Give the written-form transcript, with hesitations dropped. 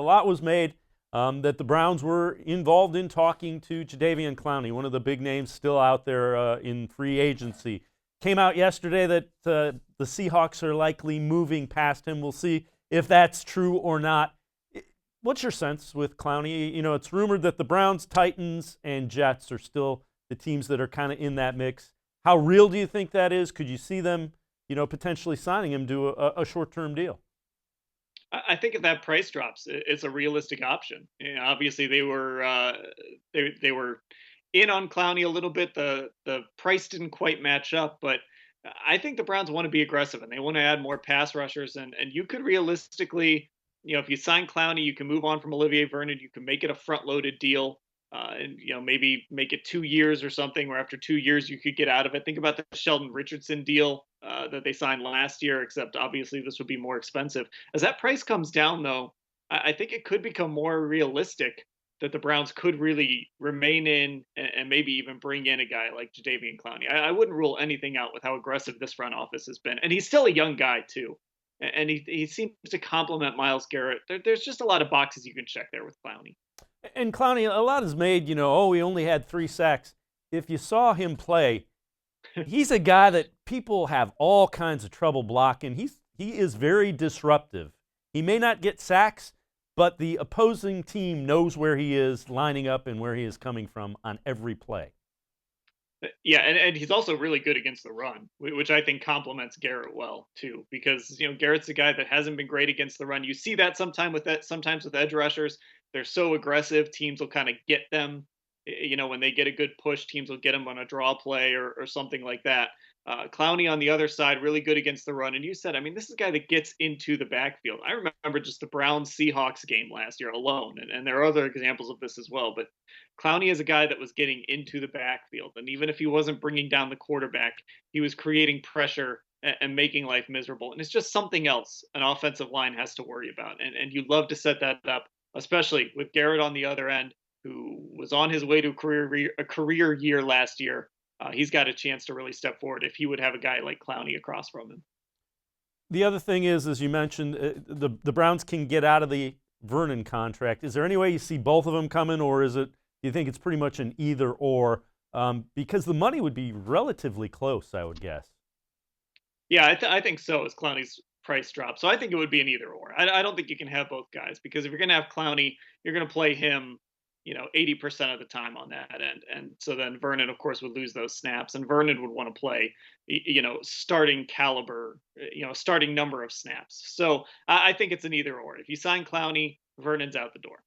lot was made that the Browns were involved in talking to Jadeveon Clowney, one of the big names still out there in free agency. Came out yesterday that the Seahawks are likely moving past him. We'll see if that's true or not. What's your sense with Clowney? You know, it's rumored that the Browns, Titans, and Jets are still the teams that are kind of in that mix. How real do you think that is? Could you see them, potentially signing him to a short-term deal? I think if that price drops, it's a realistic option. Obviously, they were in on Clowney a little bit. The price didn't quite match up, but I think the Browns want to be aggressive and they want to add more pass rushers. And you could realistically, if you sign Clowney, you can move on from Olivier Vernon. You can make it a front-loaded deal, and maybe make it 2 years or something. Where after 2 years you could get out of it. Think about the Sheldon Richardson deal that they signed last year. Except obviously this would be more expensive. As that price comes down, though, I think it could become more realistic that the Browns could really remain in and maybe even bring in a guy like Jadeveon Clowney. I wouldn't rule anything out with how aggressive this front office has been, and he's still a young guy too. And he seems to complement Miles Garrett. There's just a lot of boxes you can check there with Clowney. And Clowney, a lot is made, oh, he only had 3 sacks. If you saw him play, he's a guy that people have all kinds of trouble blocking. He is very disruptive. He may not get sacks, but the opposing team knows where he is lining up and where he is coming from on every play. Yeah, and he's also really good against the run, which I think complements Garrett well too, because Garrett's a guy that hasn't been great against the run. You see that sometimes with edge rushers. They're so aggressive, teams will kind of get them. When they get a good push, teams will get them on a draw play or something like that. Clowney on the other side, really good against the run. And you said, I mean, this is a guy that gets into the backfield. I remember just the Browns Seahawks game last year alone, and there are other examples of this as well. But Clowney is a guy that was getting into the backfield, and even if he wasn't bringing down the quarterback, he was creating pressure and making life miserable. And it's just something else an offensive line has to worry about. And you'd love to set that up, especially with Garrett on the other end, who was on his way to a career year last year. He's got a chance to really step forward if he would have a guy like Clowney across from him. The other thing is, as you mentioned, the Browns can get out of the Vernon contract. Is there any way you see both of them coming, or do you think it's pretty much an either or? Because the money would be relatively close, I would guess. Yeah, I think so. As Clowney's price drop, so I think it would be an either or. I don't think you can have both guys because if you're going to have Clowney, you're going to play him 80% of the time on that end. And so then Vernon, of course, would lose those snaps, and Vernon would want to play, starting caliber, starting number of snaps. So I think it's an either or. If you sign Clowney, Vernon's out the door.